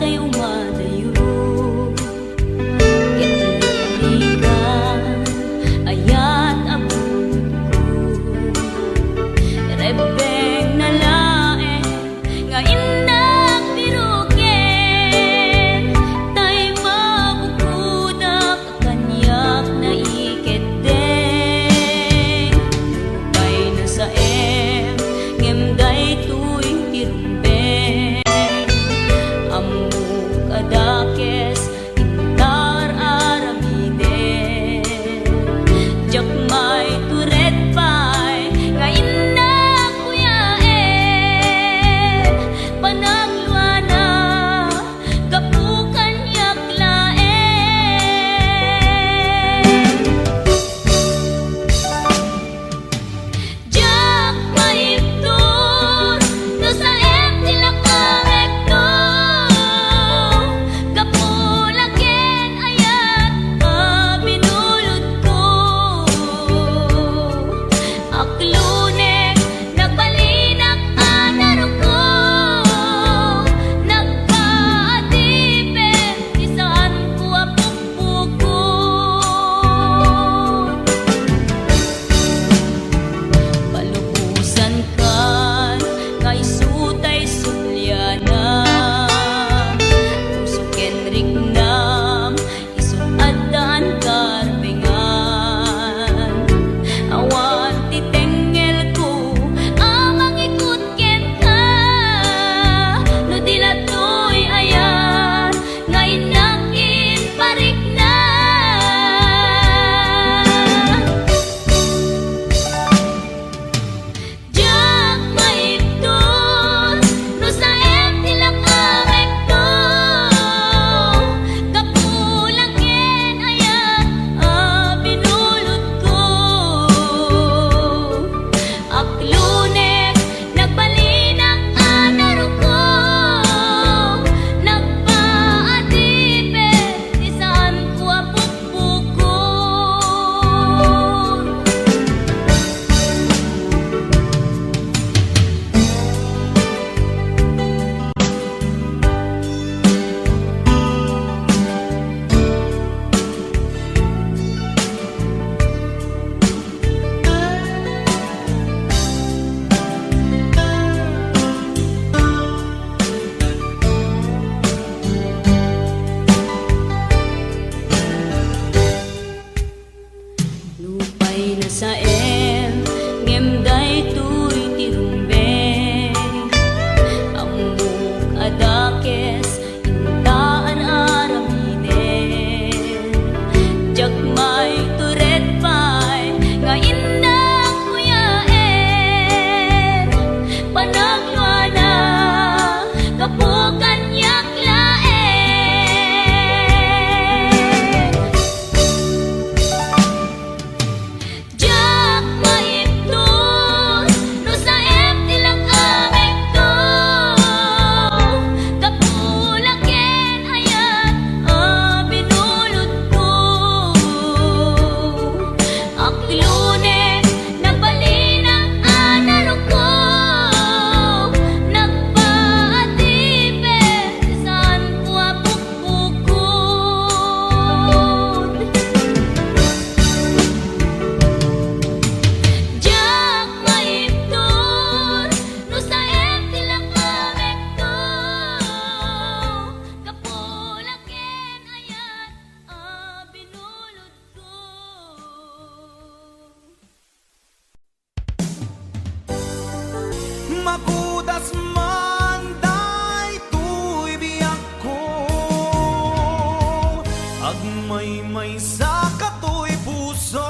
tayo madayo. Ketiligan, ayat abun ko. Rebeng na laeng, nga indak biruken. Tay mabukudak, kanyak na iketdeng. Lupay na sa ngemday tuwing tirumbeng. Amuk adakes, intar aramiden. Jakmay turet pay, nga indak kuyaen. Panagluana, kapukan yaklaen. Jak maiptur, no sa tilakarekto. Kapulaken ayat, binulod ko. Aklunek, nagbalinak anaro ko. Nagpaatipin, isaan ko apukpukon. Palubusan kan, nga isutay sulyana. Puso kenrik nam, isut adan karbengan. Awan titengel ko, amang ikut ken ka. No dilatoy ayan, nga inakin parik na. Jak maiptur, no sa tilakarekto. Kapulaken ayat, binulod ko. Aklunek, nagbalinak anaro ko. Nagpaatipin, isaan ko apukpukon. Lupay na sa ngemday tuy tirumbeng. Amuk adakes, intaan aramiden. Jakmay turet pay, nga indak kuyaen. Panagluana, kapukan yaklaen. Jak maiptur, no sa tilakarekto. Kapulaken ayat, binulod ko. Aklunek, nagbalinak anaro ko. Nagpaatipin, isaan ko apukpukon. Jak maiptur, no sa tilakarekto. Kapulaken ayat, binulod ko. Makudas man daytoy biyak ko, agmay-may sa katoy puso.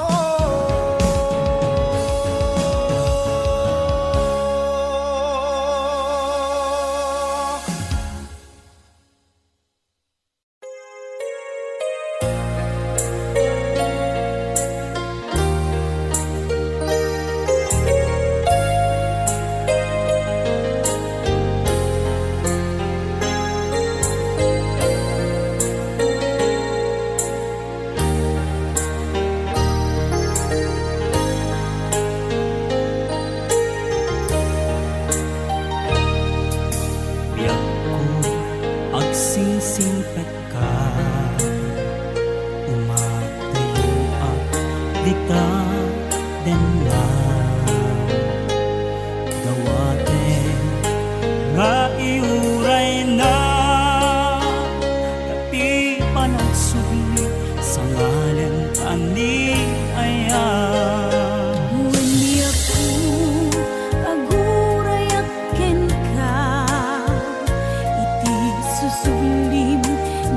suglim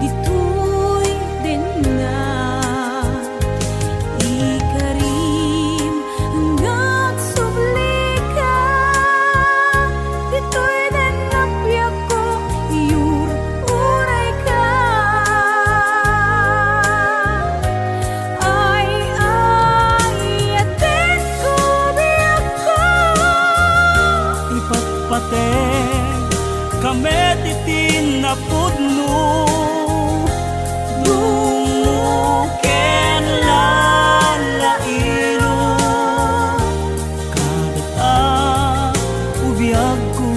ditoy din na ikarim hanggang subli ka ditoy din napiyak ko iyur uray ka ay atin ko biyak ko Ipatpate kami titin na pudno Dumuken lalaino Kadata ubiyag ko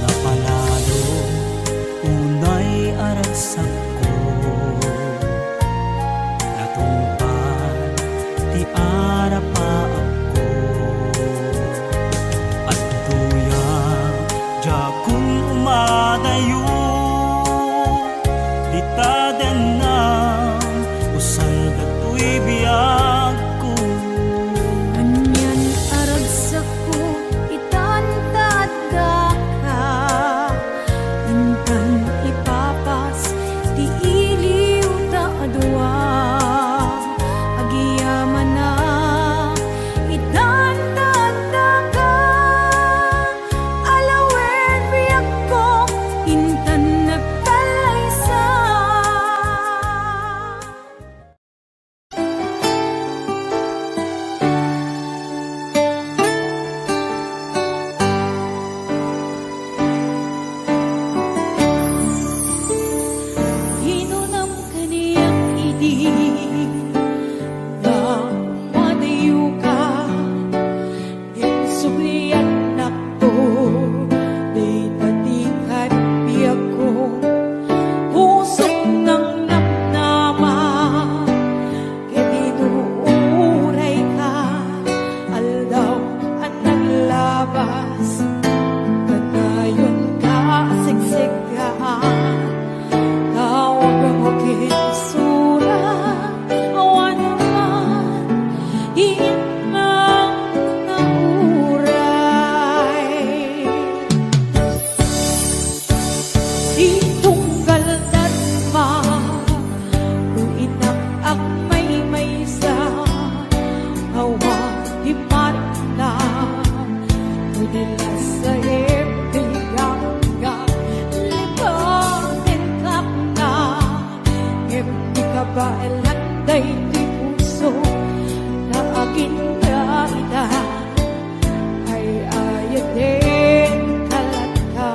Napalalo unay aragsak ko Natungpad ti arapa ako At tuya jakun umadayo Dita den na usan datoy biyag ko Anyan aragsak ko itantadda ka Intan ipapas ti iliw ta adwa Agiyaman na itantadda ka Alawen biyak ko intan nagtalaysa Hinunam kaniyak idi na madayo ka Insugliat nakto di tatikat biyak ko Pusok ng namnama Kedinuuray ka Aldaw ang naglabas Kanayon ka siksikaan Tawag ang makinsura Awan naman Inang nauray Itunggal darma Kuinak ang may-maysa Hawa di marna Kunila sa ibigang Lipanin ka na Hindi ka ba elanday di puso Na aking kaida Ay ayatin kalat ka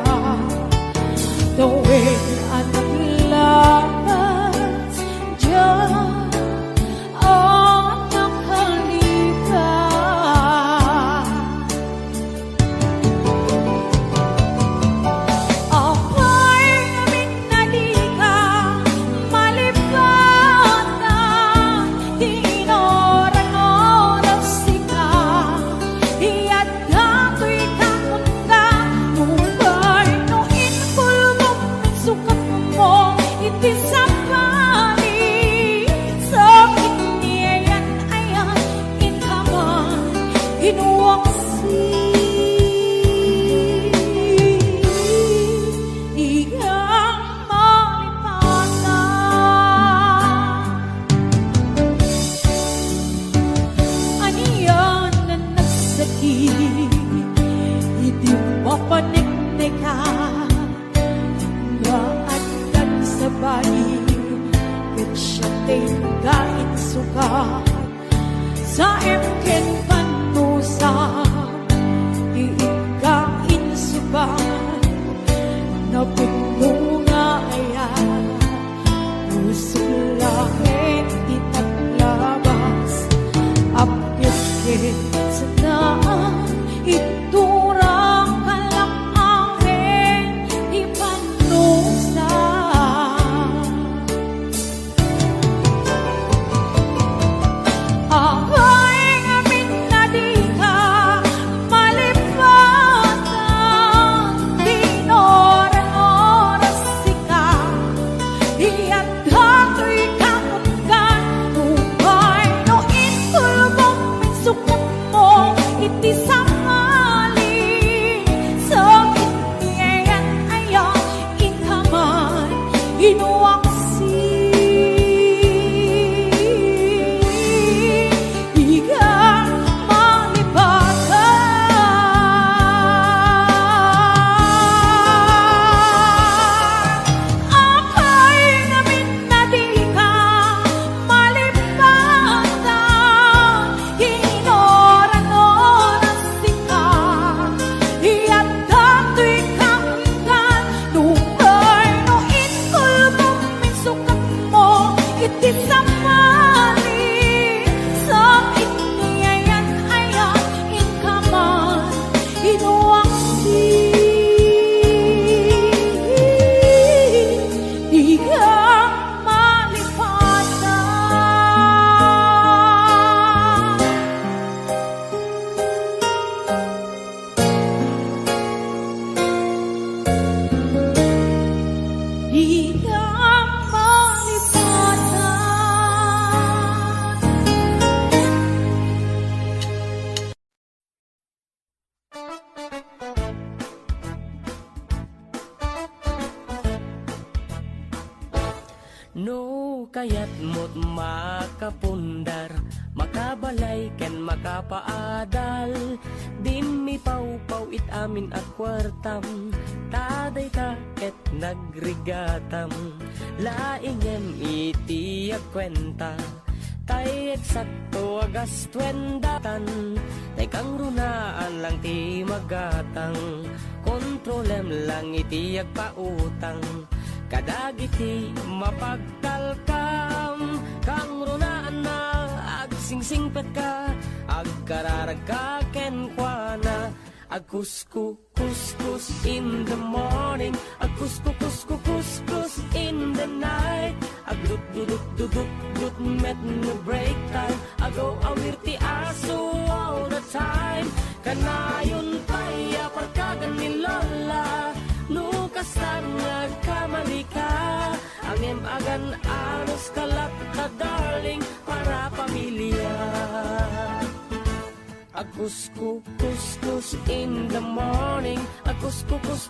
Tuwing anak labas Diyan ang nakalipa Ako'y minalika malipatan Di inoran-oras sika Iyat dato'y kakunda Nungay no inpulmong sukat mo Itisapali sa kiniyan ayan Inhaman inuwaksi Iyang malipatan Aniyan na nagsakit Hindi mapaniknika Nga at sa bayi Kat siya tinggain suka Sa emken panusa Iikain suban Na pinunga ayan Puso langit itaglabas Apyat ket sa naan Iturang kalakangin Ipanusa No kayat mo't makapundar, makabalay ken makapaadal. Din mi pau-pau it amin at kwartam, taday ta ket nagrigatam. Laingem iti agkwenta, tay eksakto agas twendatan. Tay kang runaan lang ti magatang, kontrolem lang iti agpautang. Kadagiti mapagtalkam, kang runaan na agsingsingpet ka, agkararag ka kenkwana. Agkuskus in the morning, agkuskus in the night. Agdut met no break time, agaw awir ti aso all the time. Kanayon paya parkagan ni Lola, nukas na kamali ka. Angem agan anos kalap na darling para pamilya. Agkuskus in the morning, agkuskus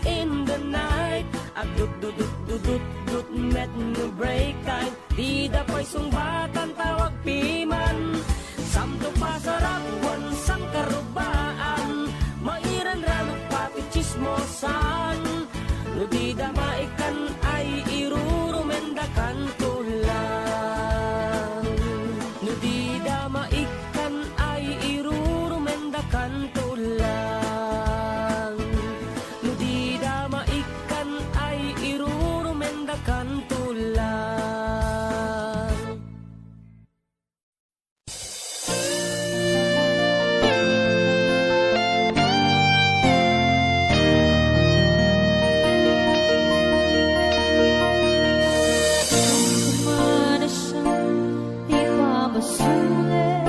in the night. Agdut met no break time, di dapay sungbatan tawag piman. Samto pasarapuan sang karubaan, mairan ranok pati chismosan. No di damaikan ay irurumendakan tulang. No di damaikan ay irurumendakan tulang. No di damaikan ay irurumendakan tulang. Kumana siya, di pa masulit.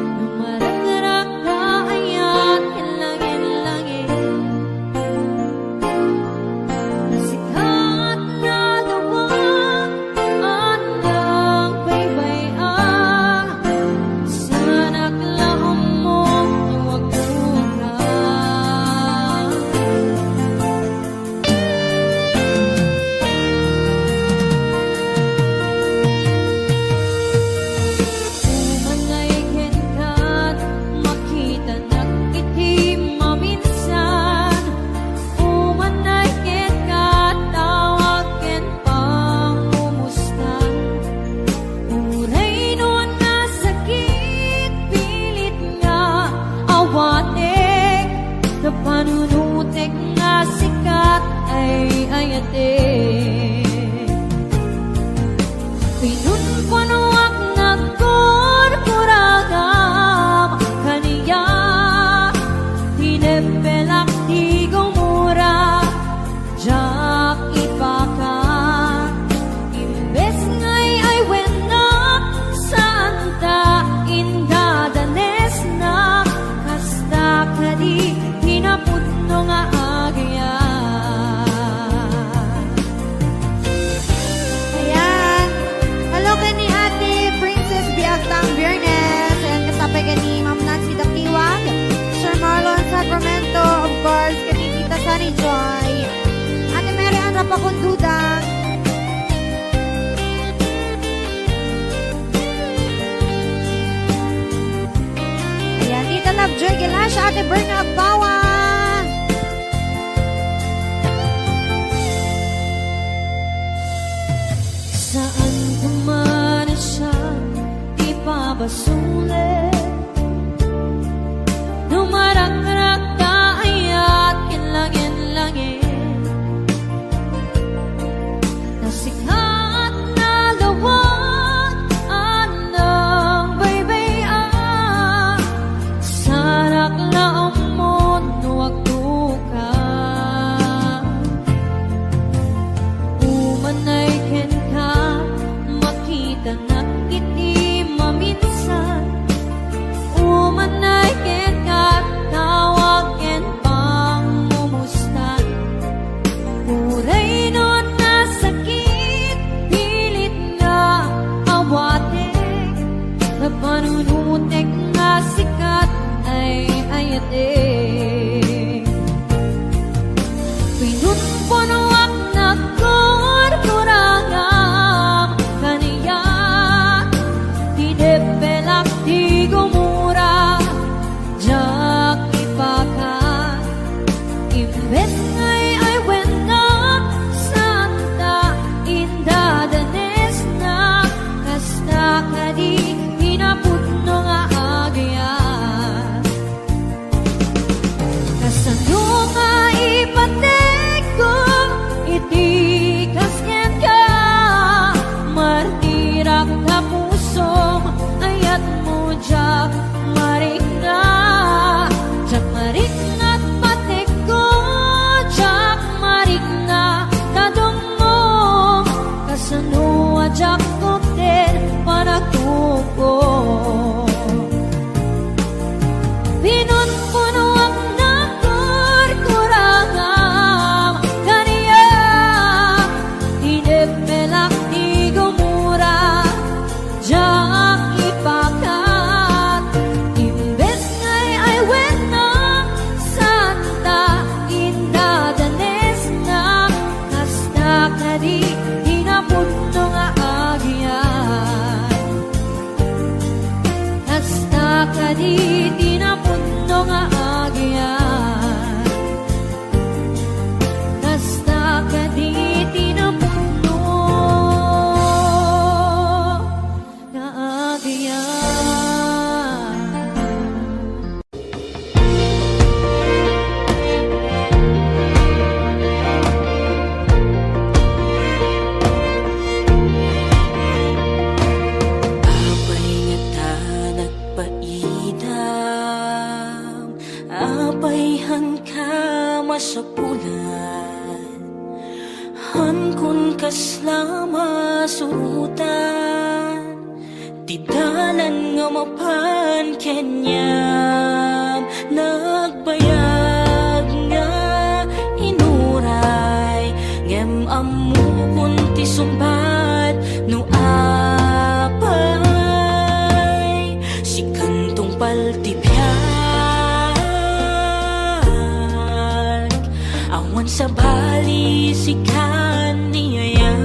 Lumarag-rag na ayat, kilangin-langit. Sikat na lawang, andang baybayan. Sanak lahom mo, huwag tulang. Umangay kenkat, makita nag-itim maminsan. Umanay kenkat, tawag ken pangumustan. Uray noon na sakit, pilit nga awatek. Na panunutek nga sikat ay ayatek. Pinunpunuak na kurkuragam kaniya, tinepelak di gumura, jak ipakan. Imbes ngay ay wenak, santa indadanes na, kasta kadi hinapudno nga agayan. Ayan. Hello ka ni Ate Princess Biagtang Biernes. Ayan, kasapay ka ni Ma'am Nancy Dakiwag, Sir Marlon Sacramento, of course, ka ni Tita Sunny Joy, Ate Mary Ann Rapacundudang, ayan, Tita Lovejoy Gilasha, Ate Berna Agbawa. Saan kumana siya, di pa ba sulit? Numarag-rag ka ayat, kilangin-langit. Nasikat na lawag, andang baybayan. Sarak laom mo, nuwag tukan. Umanay ken ka, makita nag-itim maminsan. Umanay ken ka, tawag ken pangumustan. Uray noon na sakit, pilit nga awatek. Na panunutek nga sikat ay ayatek. Pinunpunuak na ko Han kun kaslama surutan ti dalan nga mapan kenyam nagbayag nga inuray ngem ammo kun ti sumbat no apay si kantong paltibiyag awan sa bali si kaniyayat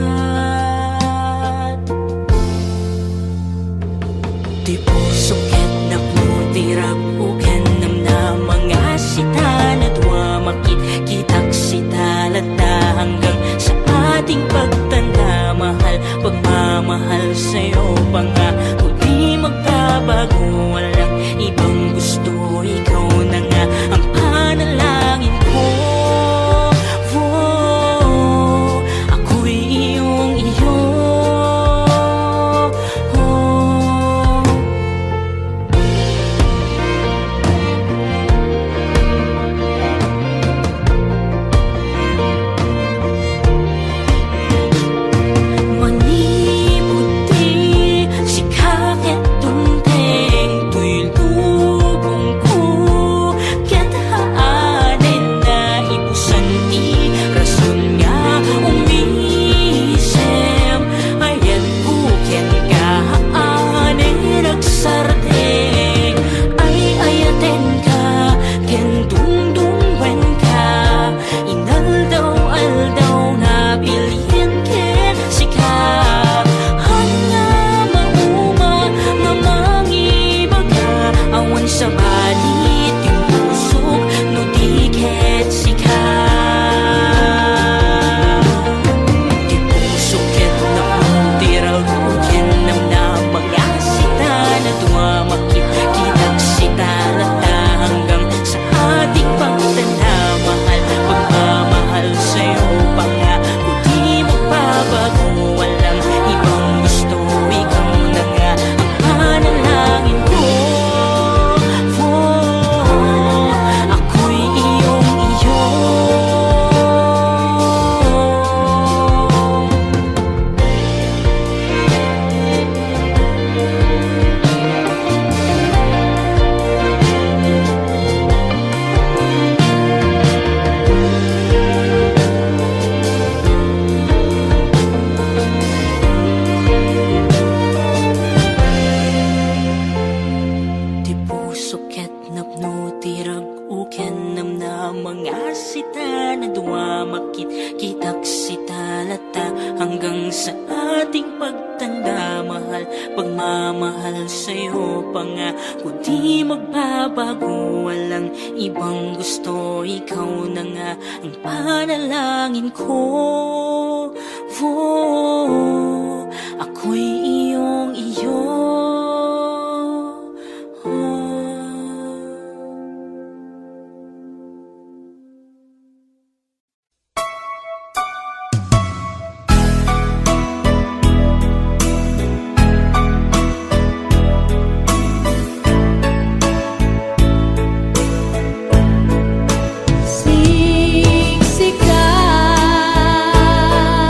di puso ket naputirap uken nam na mga sita na duwamakit kitak sita lata hanggang sa ating pagtanda mahal pagmamahal sa'yo pa nga di magbabago walang ibang gusto ikaw na nga ang panalangin ko. Ako'y iyong iyo. Maniputi si kakit tunteng tuy lubong ko ket haanen na ibusan ti rason nga umisem ayat buken ka haanen nagsardeng ay ayaten ka ken dungdungwen ka inaldaw-aldaw na bilhin ken sika hanga mauma nga mangibaga awan sa balit yung pusok no di ket sika di pusok ket napuntiral ken nam na mga sita na dumamakit kitang sita lata hanggang sa ating pagtanda mahal pagmamahal sa'yo pa nga kung di magbabago walang ibang gusto ikaw na nga ang panalangin ko. Ako'y iyong iyo. Di puso ket napno tirag uken nam na mga sita na duwamakit kitak sita lata hanggang sa ating pagtanda mahal pagmamahal sa'yo pa nga kung di magbabago walang ibang gusto ikaw na nga ang panalangin ko. Ako'y iyong iyo.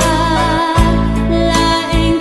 Siksikan laeng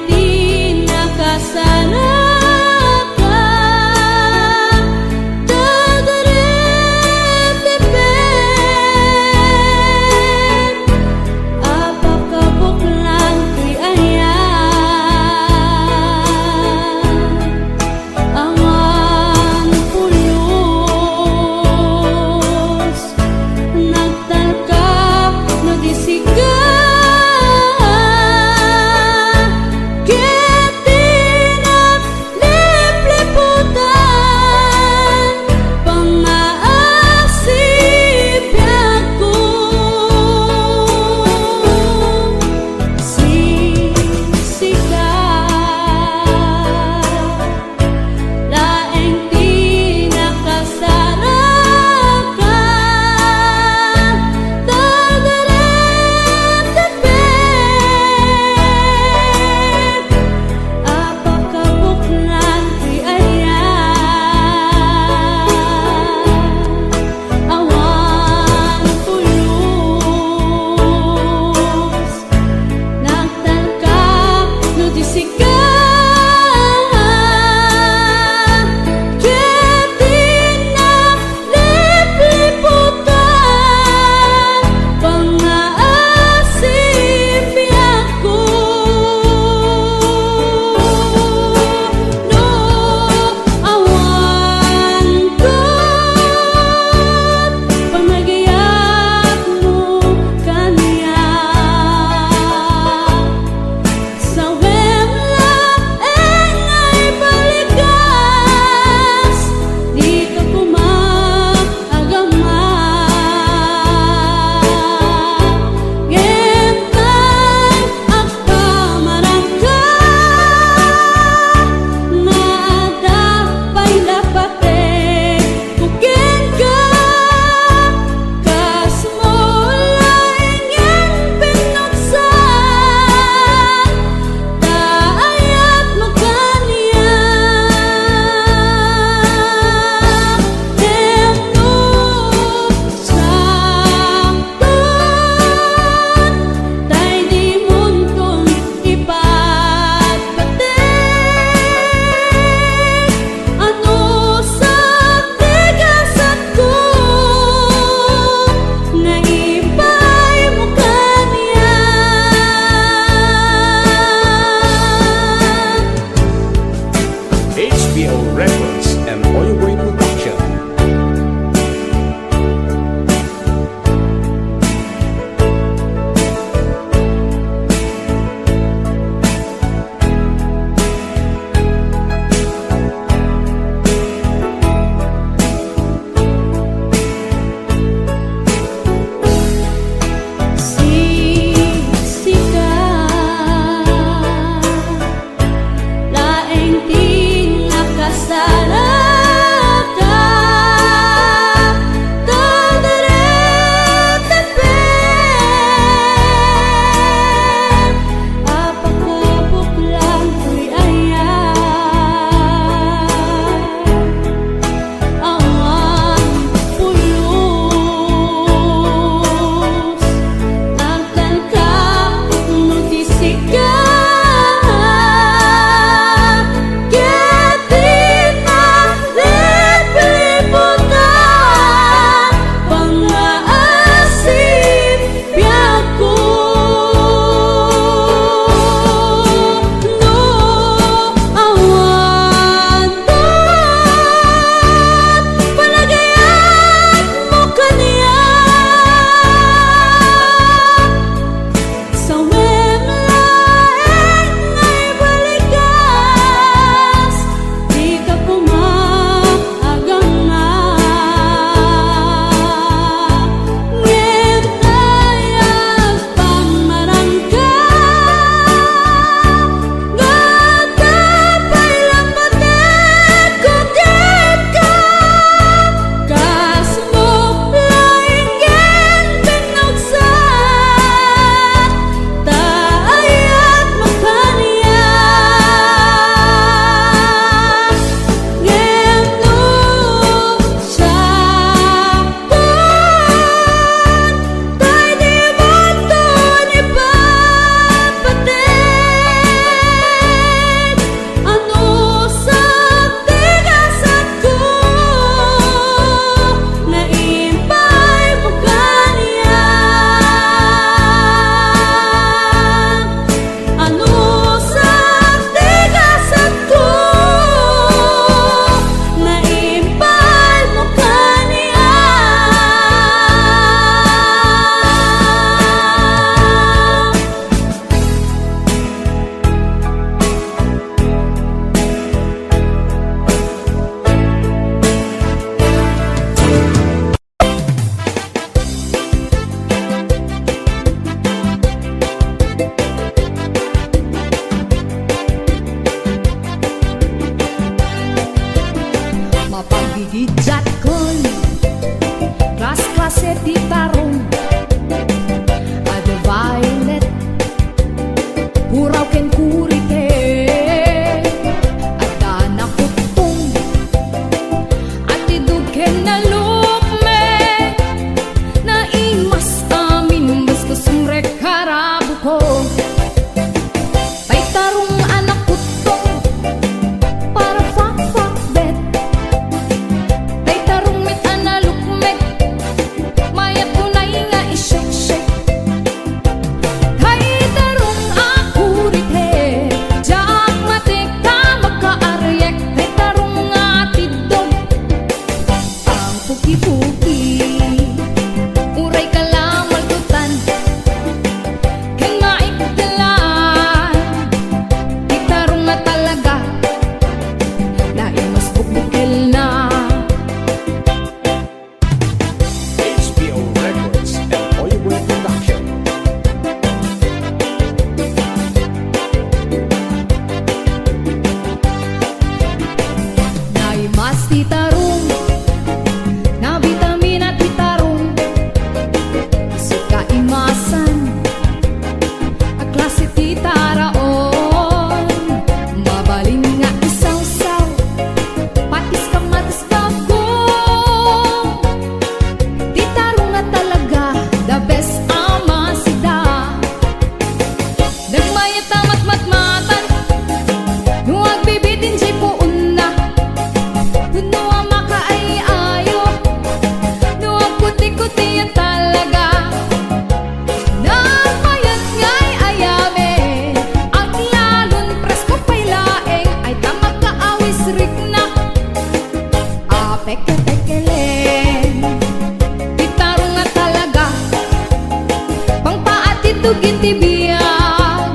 tugin tibiyag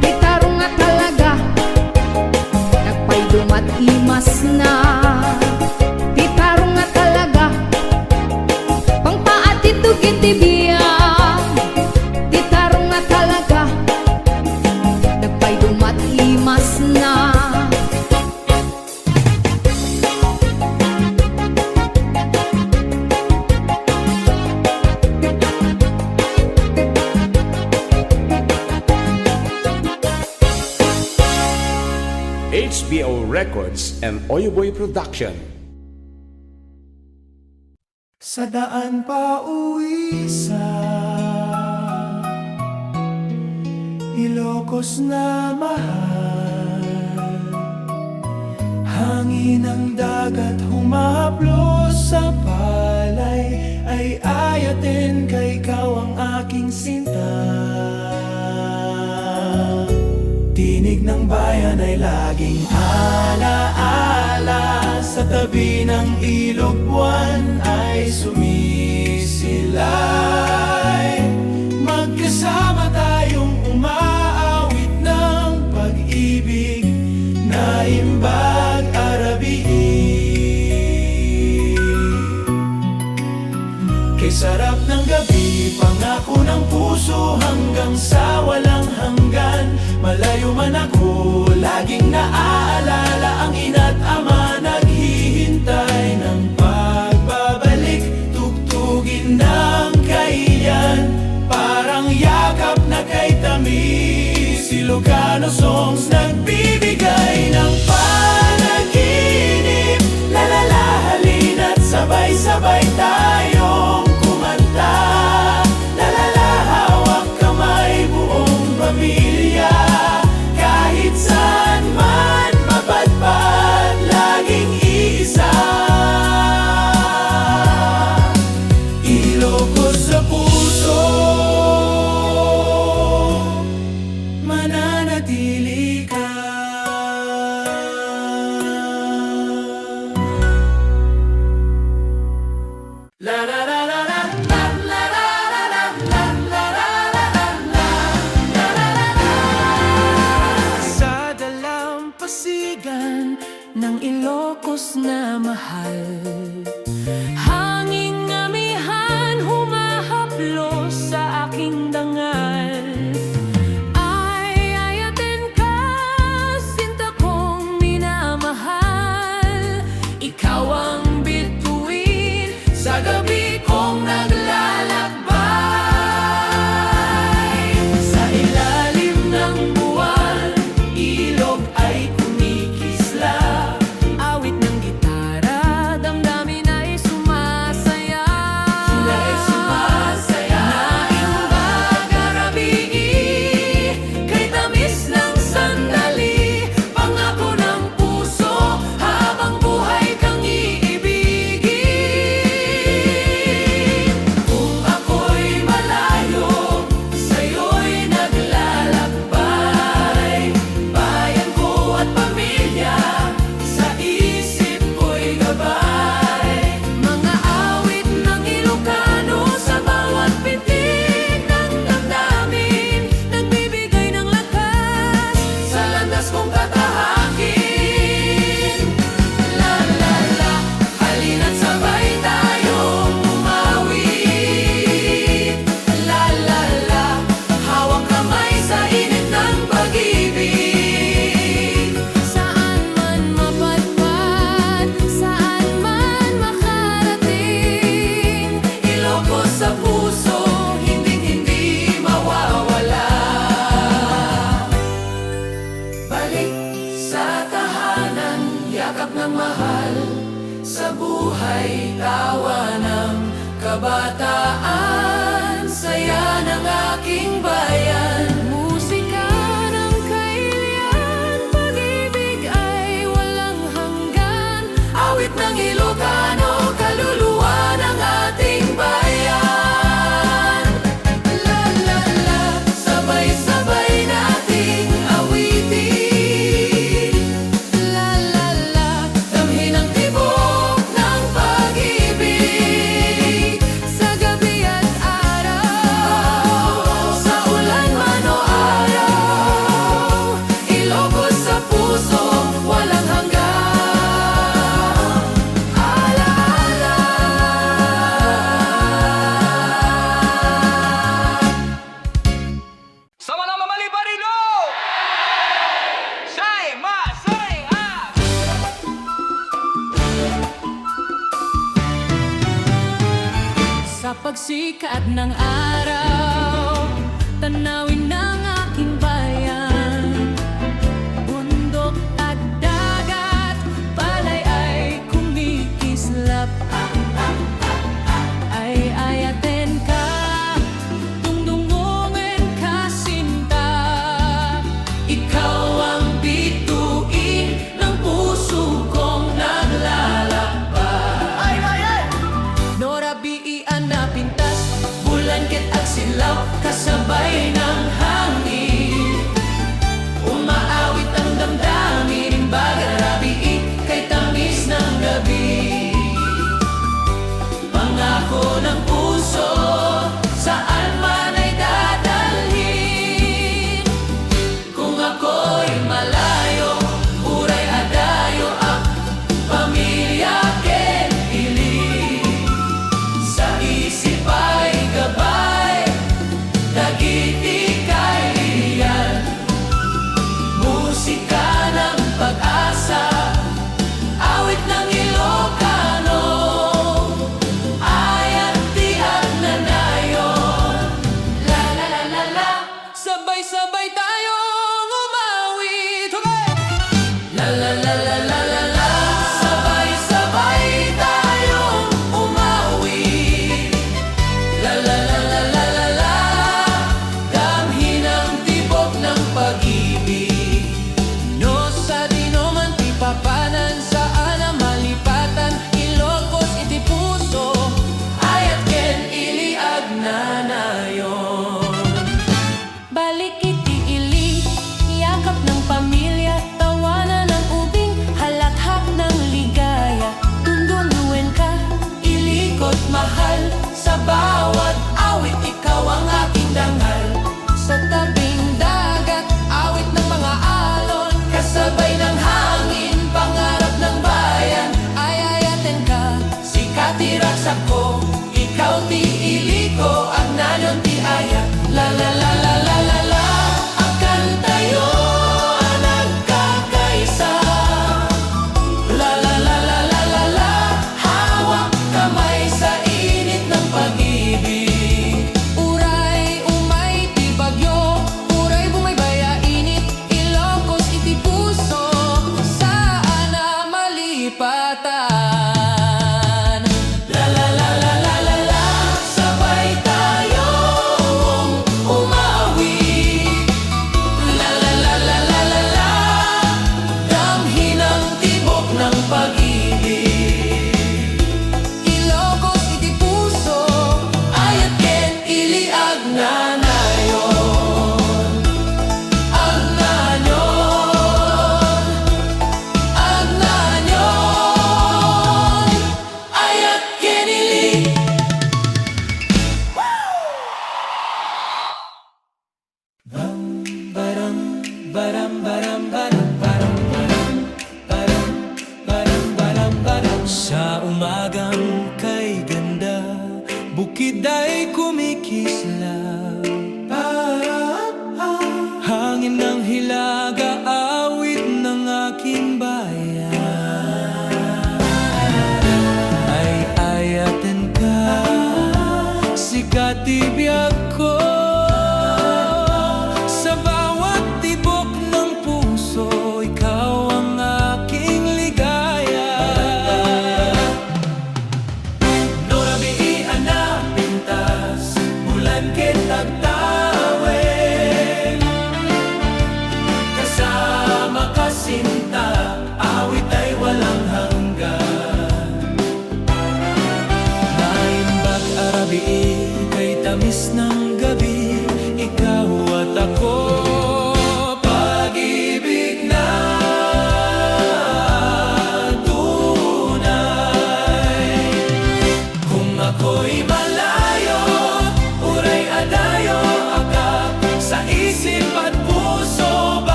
Gitarong nga talaga Nagpaydumat imas na Gitarong nga talaga Pangpaati tugin tibiyag Gitarong nga talaga Nagpaydumat imas na HBO Records and Oyoboy Production. Sa daan pa uwi sa Ilocos na mahal, hangin ng dagat humaplos sa palay, ay ayatin kay ikaw ang aking sinta. Tinig ng bayan ay laging alaala, sa tabi ng ilog buwan ay sumisilay. Magkasama tayong umaawit ng pag-ibig na imbag arabiin. Kay sarap ng gabi, pangako ng puso hanggang sa walang hanggan. Malayo man ako, laging naaalala ang ina't ama naghihintay ng pagbabalik. Tugtugin ng kaiyan, parang yakap na kay tamis. Ilocano songs nagbibigay ng panaginip. Lalala, halina't sabay-sabay tayong kumanta. Lalala, hawak kamay buong pamilya. Kahit saan man mapadpad, laging iisa. Ilocos sa puso, mananatili ka. La la la la la la la la la la la la. Sa dalampasigan ng Ilocos na mahal, Hanging amihan humahaplos sa aking dangal. Ay ayatin ka, sinta kong minamahal. Ikaw ang bituin sa gabi kong naglalakbay. Sa ilalim ng buwan, ilog ay kumikisla. Awit ng gitara, damdamin ay sumasaya. Sila ay sumasaya. Naimbag sikat ng araw, tanawin ng aking bayan. Bundok at dagat, palay ay kumikislap. Ay ayaten ka, tungtungungin ka sinta. Ikaw ang bituin ng puso kong naglalakbay. Norabiian na pintas, bulangkit at silaw, kasabay ng hangin. Umaawit ang damdamin, bagarabiin kay tamis ng gabi. Pangako ng puso, saan man ay dadalhin. Kung ako'y malayo, uray adayo ang pamilya Kenili. Sa isip ay gabay, dagiti kay iyan. Musika ng pag-asa, awit ng Ilocano, ayat tiyak na nayon. La la la la la, sabay-sabay tayong umawit. Okay! La la la la la la la, sabay-sabay tayong umawit. La la la la la la la, damhin ang tibok ng pag-ibig. No sa di no man ti papanan, saan na malipatan, Ilocos iti puso, ayat ken iliag na nayon. Balik iti ili, yakap ng pamilya, tawanan ng ubing, halakhak ng ligaya. Tunduluin ka, ilikot mahal, sa bawat awit ikaw ang aking dangal. Sa tabing dagat, awit ng mga alon, kasabay ng hangin, pangarap ng bayan. Ay ayaten ka, sikat iraksak ko, ikaw ti iliko, ang nanon ti ayat. La la la la la la la, akan tayo ang nagkakaisa. La la la la la la la, hawak kamay sa init ng pag-ibig. Uray umay ti bagyo, uray bumaybaya init, Ilocos iti puso, saan na malipatan. La la la la la la la, sabay tayong umawit. La la la la la la la, damhin ang tibok ng pag-ibig. Ilocos iti puso, ayat ken iliag na nayon. Ag nayon, ag nayon, ayat ken ili. Baram, baram, baram, baram, baram, baram, baram, baram, baram. Sa umagang kay ganda, bukid ay kumikislap. Hangin ng hilaga, awit ng aking bayan. Ay ayaten ka, sikat ibiyag ko. Sa bawat tibok ng puso, ikaw ang aking ligaya. Norabiian na pintas, bulan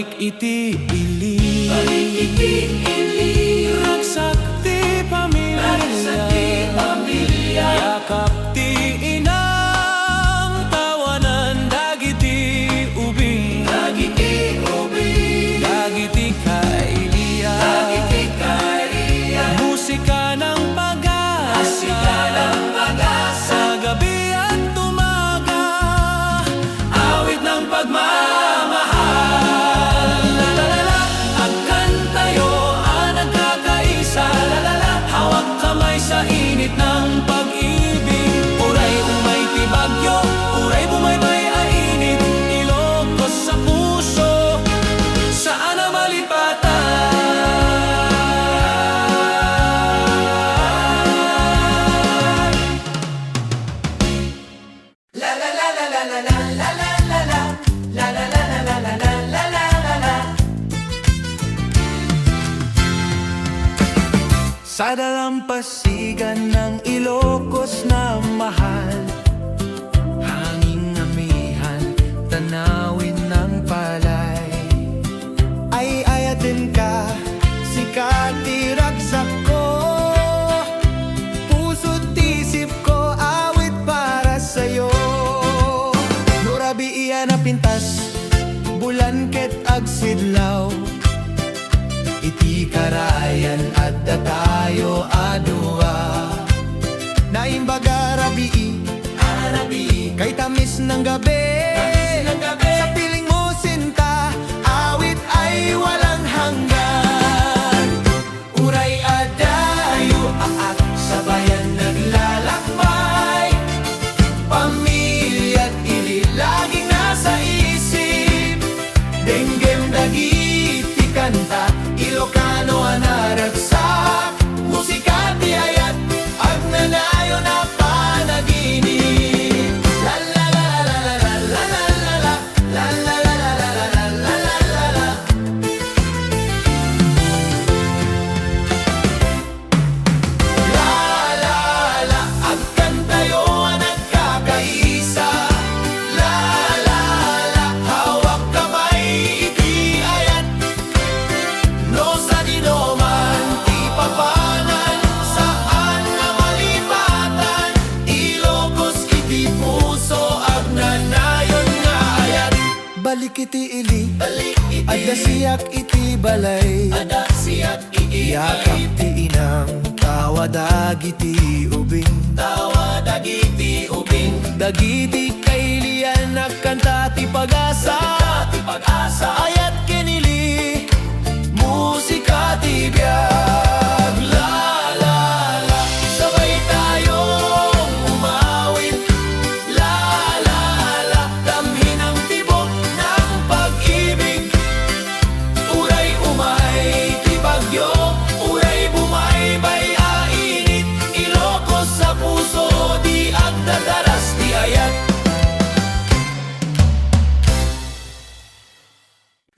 Balik iti ili Ragsak ti pamilya Yakap ti inang tawanan Dagiti ubing Dagiti kailiya Musika ng pag-asa Sa gabi at umaga Awit ng pagmamahal Lalalala, agkan tayo ang nagkakaisa Lalala, hawak kamay sa init ng pag-ibig Uray umay tibagyo, uray bumaybay ainit Ilocos sa puso, saan na malipatan? Sa dalampasigan ng Ilocos na mahal Hanging amihan, tanawin ng palay Ay ayatin ka, sikati ragsak ko Puso't isip ko, awit para sa'yo Nurabi iyan na pintas, bulan ket agsidlaw Iti karayan at datayo adua Naimbaga rabii Kay tamis ng gabi Sa piling mo sinta Awit ay walang hanggan Uray adayo aak Sabayan naglalakbay Pamilya't ili laging nasa isip Denggem dagiti kanta Ilocano anaragsak Musika ti ayat Agnanayo na panaginip La la la la la la la la la La la la la la la la la la la La la la agkan tayo ang nagkakaisa La la la hawak kamay iti ayat No sa dinoman, di papanan Saan na malipatan Ilocos iti puso Agnanayon nga ayat Balik iti ili Adda siyak iti balay Yakap ti inang Tawadag iti ubing Dagiti kailian Nakanta ti pag-asa Ayat kinili Musika ti biyag La la la Sabay tayong umawit La la la Damhin ang tibok ng pag-ibig Uray umay tibagyo Uray bumaybay ainit Ilocos sa puso Di agdadaras di ayat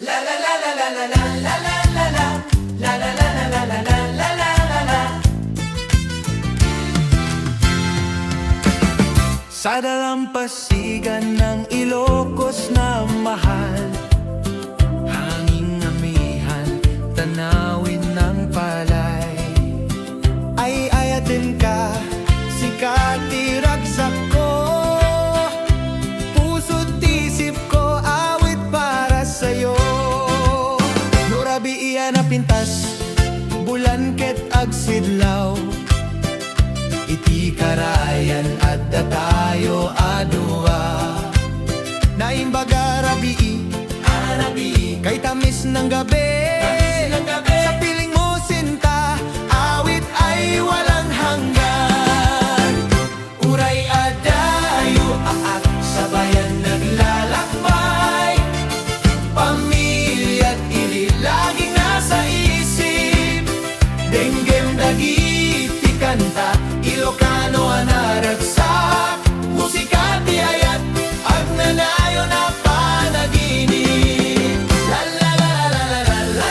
La la la la la la la la la la la La la la la la la la la la la la Sa dalampasigan ng Ilocos na mahal Hanging amihan, tanawin ng palay Ay ayatin ka, sikati ragsak ko Puso't isip ko, awit para sa'yo Nurabi iyan na pintas, bulan ket agsidlaw Iti karayan at datayo adua Naimbaga rabii Kay tamis ng gabi Sa piling mo sinta Awit ay walang hanggan Uray adayo aak Sabayan naglalakbay Pamilya't ili laging nasa isip Denggem dagiti kanta Ilocano anaragsak Musika ti ayat Agnanayo na panaginip La la la la la la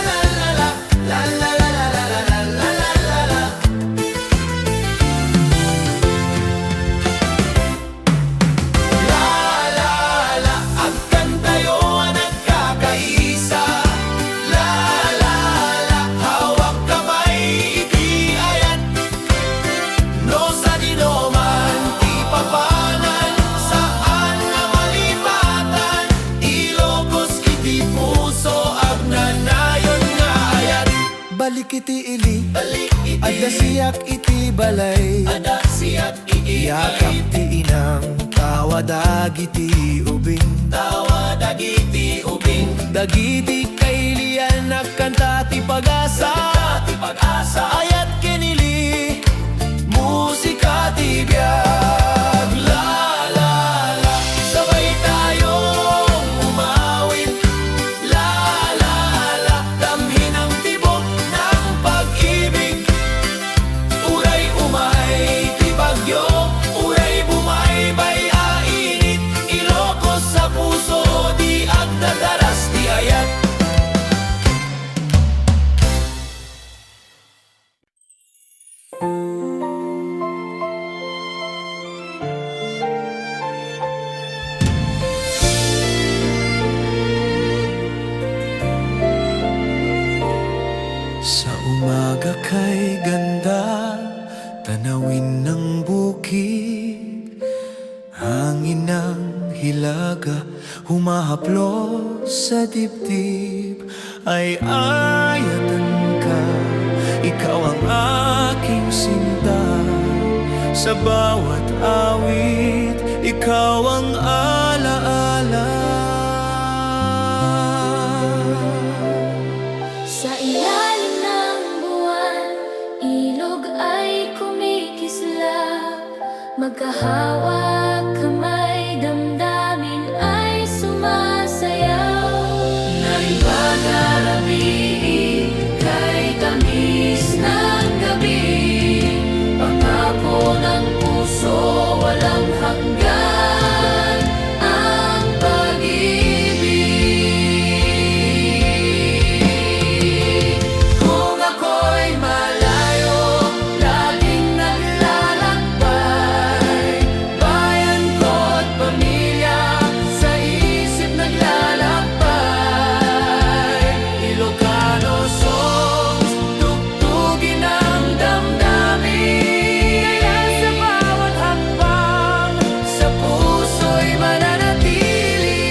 balik iti ili Adda siyak iti balay Yakap ti inang tawadag iti ubing Dagiti kailian nakanta ti pag-asa Ayat kinili musika ti biyag La la la sabay tayong umawit La la la damhin ang tibok ng pag-ibig Uray umay ti bagyo Uray bumaybay ainit Ilocos sa puso di agdadaras ti ayat Sa umaga kay ganda, tanawin ng bukid Hangin ng hilaga, humahaplos sa dibdib Ay ayatan ka, ikaw ang aking sinta Sa bawat awit, ikaw ang alaala Sa ilalim ng buwan, ilog ay kumikislap Magkahawak kamay, damdamin ay sumasayaw Naibagarabi, kay tamis ng gabi Pangako ng puso, walang hanggan ang pag-ibig Kung ako'y malayo, laging naglalakbay Bayan ko't pamilya, sa isip naglalakbay Ilocano songs, tugtugin ang damdamin Kaya sa bawat hakbang, sa puso'y mananatili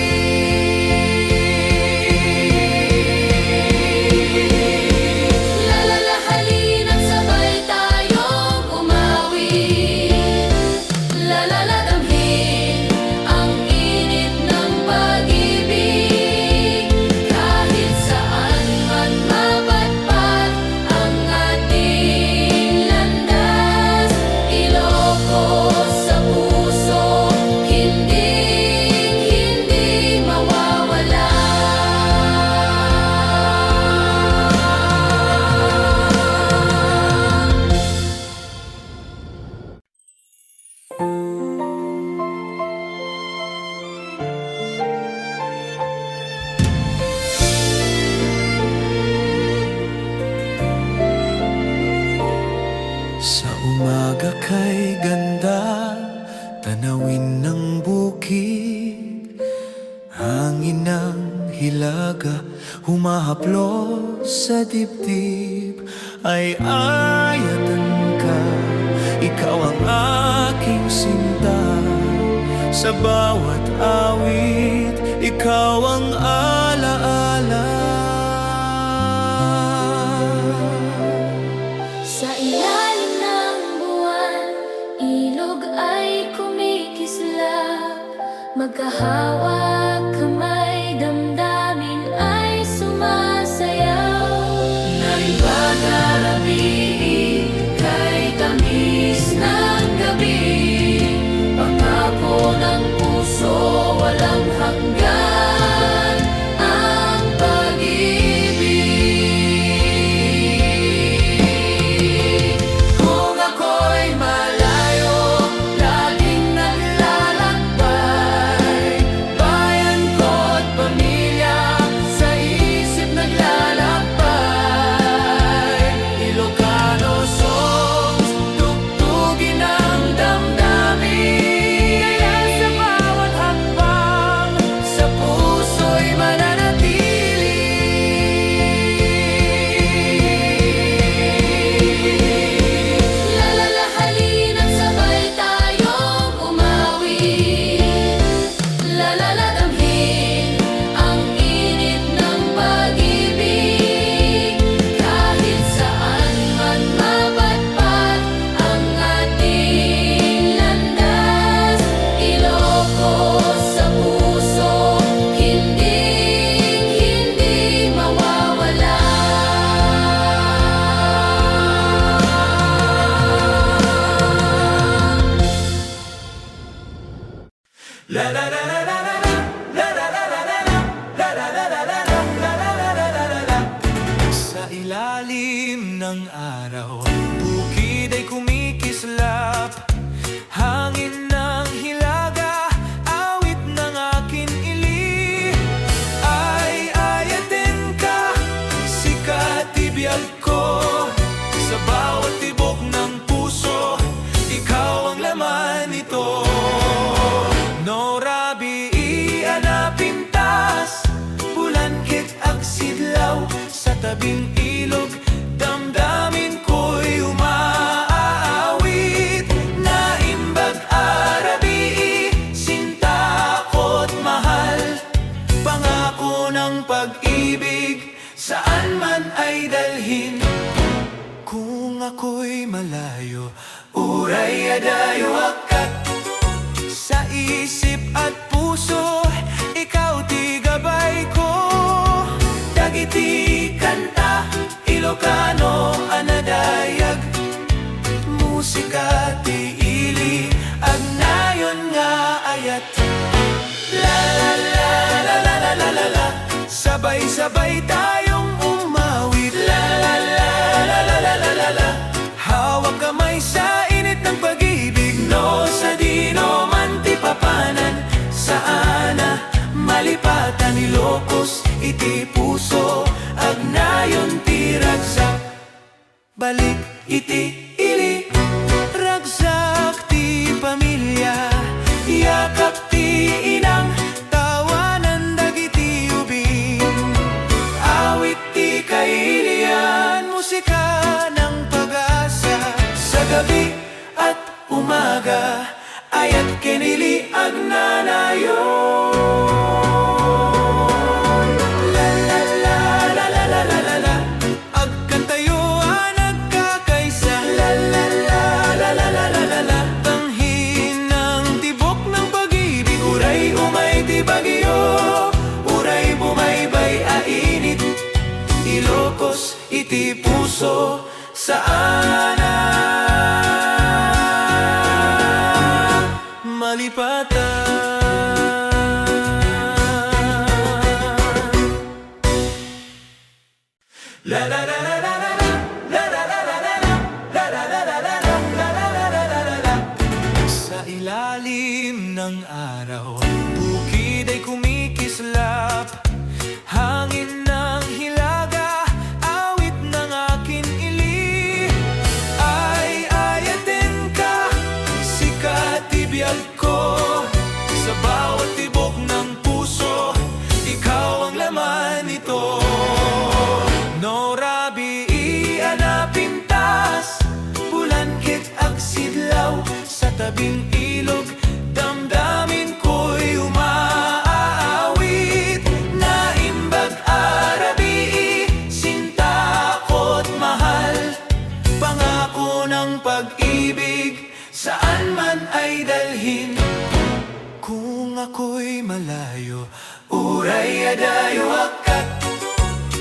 Lalala halina't sabay tayong umawit Lalala damhin ang init ng pag-ibig Kahit saan man mapatpat ang ating landas Ilocos sa puso, hindi mawawala Sa umaga kay ganda, tanawin ng bukid Hangin ng hilaga, humahaplos sa dibdib Ay ayatan ka, ikaw ang aking sinta Sa bawat awit, ikaw ang alaala Sa ilalim ng buwan, ilog ay kumikislap Magkahawak kamay, damdamin ay sumasayaw Naibagarabi, kay tamis ng gabi Pangako ng puso, walang hanggan ng araw, bukid ay kumikislap, hangin ng hilaga, awit ng akin ili. Ay ayatin ka, sikat ibiyag ko, sa bawat tibok ng puso, ikaw ang laman nito. Norabi ianapin tas, bulangkit ag sidlaw, sa tabing ilog, damdamin ko'y umaawit. Naimbag arabi, sinta ko't mahal, pangako ng pag-ibig, saan man ay dalhin. Kung ako'y malayo, uray adayo akat, sa isip at puso, ikaw ti gabay ko. Dagiti kanta, Ilocano, anadayag, musika ti ili, agnayon nga ayat. La la la la la la la la la, sabay-sabay tayong umawit. La la la la la la la la la, hawak kamay sa init ng pag-ibig. No sa dino man ti papanan, saana malipatan Ilocos, iti puso, agnayon ti ragsak. Balik iti ili, ragsak ti pamilya, yakap ti inang, tawanan dagiti ubing. Awit ti kailian, musika ng pag-asa, sa gabi at umaga, ayat kinili agnanayon. La la la la la la la la la, agkantayo nagkakaisa. La la la la la la la la la, tanghin ng tibok ng pag-ibig, uray umay ti bagyo, uray bumaybay ainit. Ilocos iti puso, saana malipatan. La la la la la la la la la la la la la la la la la la. Sa ilalim ng araw, bukid ay kumikislap, hangin ng hilaga, awit ng akin ili. Ay ayatin ka, sikat ibiyag ko, sa bawat tibok ng puso, ikaw ang laman nito. Norabi ianapin tas, bulangkit ag sidlaw, sa tabing ilog, damdamin ko'y umaawit. Naimbag arabi, sinta ko't mahal, pangako ng pag-ibig, saan man ay dalhin. Kung ako'y malayo, uray adayo akat,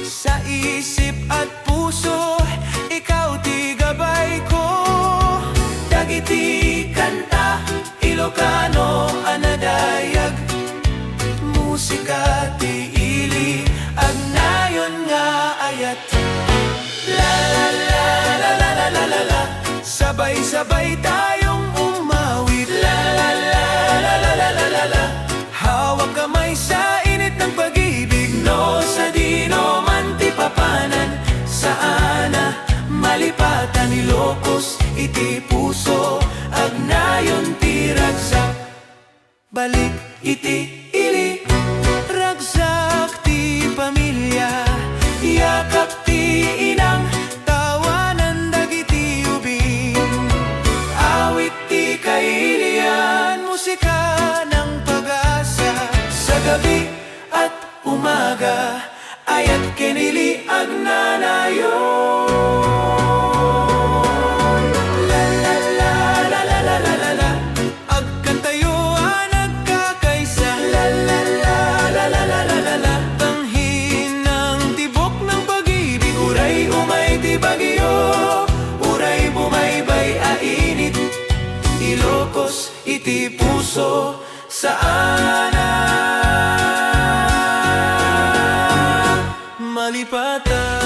sa isip at puso, ikaw ti gabay ko. Dagiti kanta, Ilocano, anadayag, musika ti ili, agnayon nga ayat. La la la la la la la la la, sabay-sabay tayong umawit. La la la la la la la la la, hawak kamay sa init ng pag-ibig. No sa dino man ti papanan, saana malipatan Ilocos, iti puso, agnayon ti ragsak. Balik iti ili, ragsak ti pamilya, yakap ti inang, tawanan dagiti ubing. Awit ti kailian, musika ng pag-asa, sa gabi at umaga, ayat kinili agnanayon. La la la la la la la la la, agkantayo nagkakaisa. La la la la la la la la la, tanghin ng tibok ng pag-ibig, uray umay ti bagyo, uray bumaybay ainit. Ilocos iti puso, saana malipatan.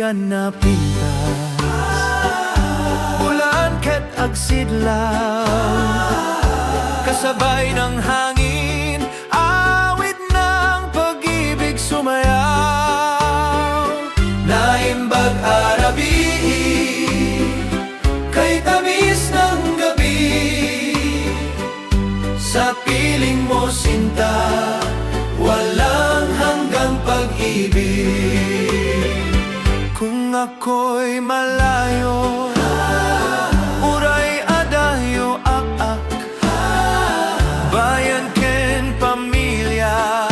dalingan na pintas Bulan ket agsidlaw Kasabay ng hangin Awit ng pag-ibig sumayaw Naimbag arabi Kay tamis ng gabi Sa piling mo sinta Walang hanggang pag-ibig Kung ako'y malayo Uray adayo ak-ak Bayan ken pamilya